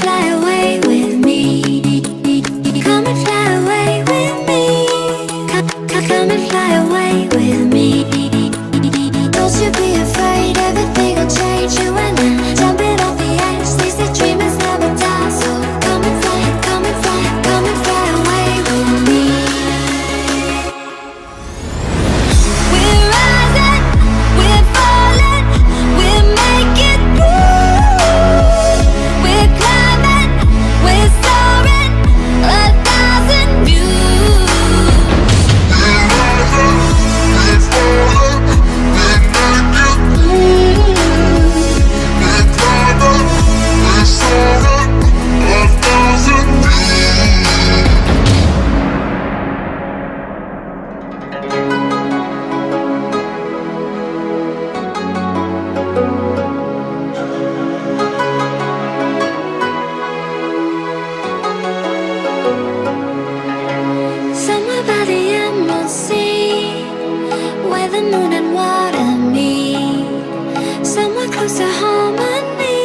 fly away with me. Come and fly away with me. Come and fly away with me. Don't you be afraid, everything will change. You and I, jumping off the edge. They say dreamers never die. So come and fly, come and fly, come and fly away with me. We're rising, we're falling, we're making moves. We're climbing, we're soaring, 1,000 views. We're rising, we're falling, we're making moves. We're climbing, we're soaring, 1,000 views. Somewhere by the emerald sea, where the moon and water meet. Somewhere close to harmony,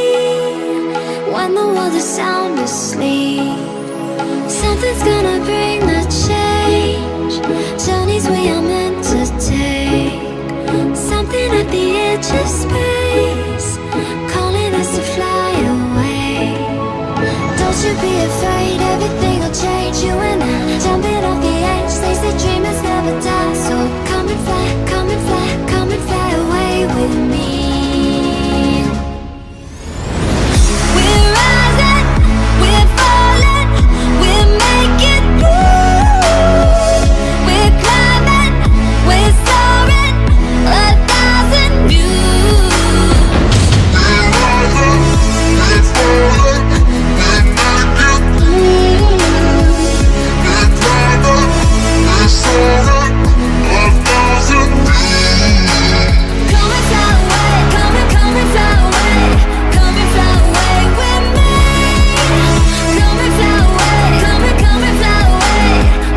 when the world is sound asleep. Something's gonna bring the change, journeys we are meant to take. Something at the edge of space, calling us to fly away. Don't you be afraid, everything will change. You and I, jumping off the edge. They say dreamers never die. So come and fly, come and fly, come and fly away with me. We're rising, we're falling, we're making moves. We're climbing, we're soaring, 1,000 views. We're rising, we're falling, we're making moves. We're climbing, we're soaring, 1,000 views. Come and fly away, come and fly away, come and fly away with me. Come and fly away, come and fly away,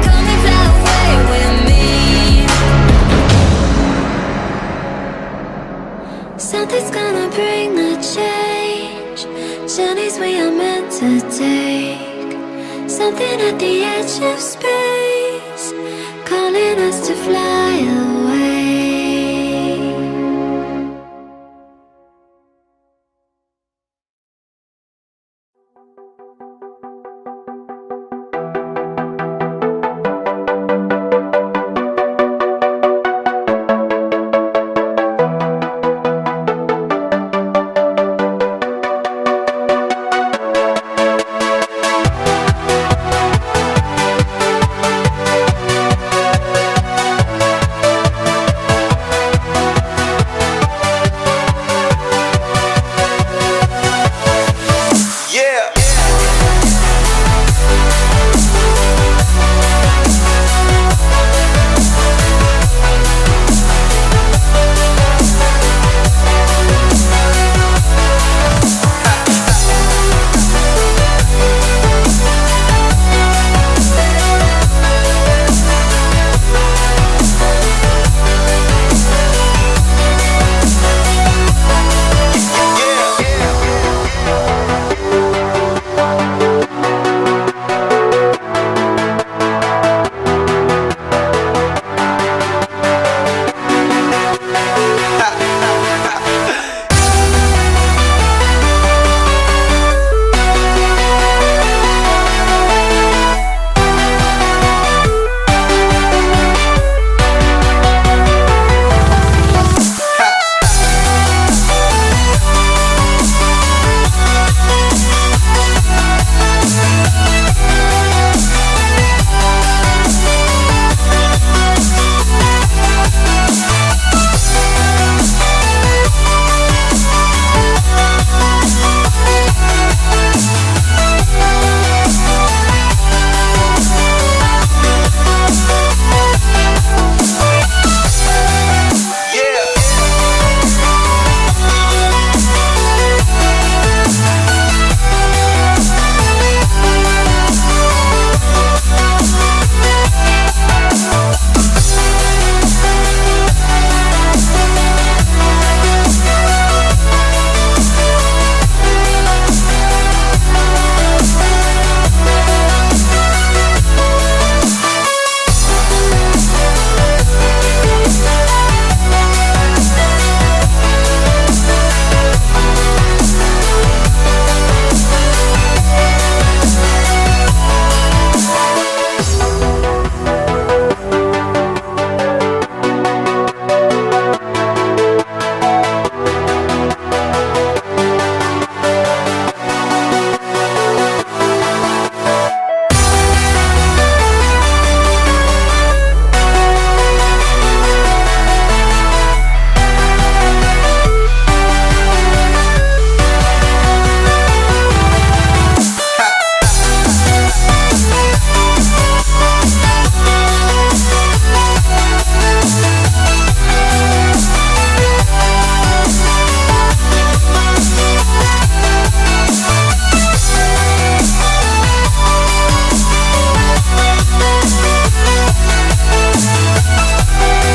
come and fly away with me. Something's gonna bring the change, journeys we are meant to take. Something at the edge of space, calling us to fly away.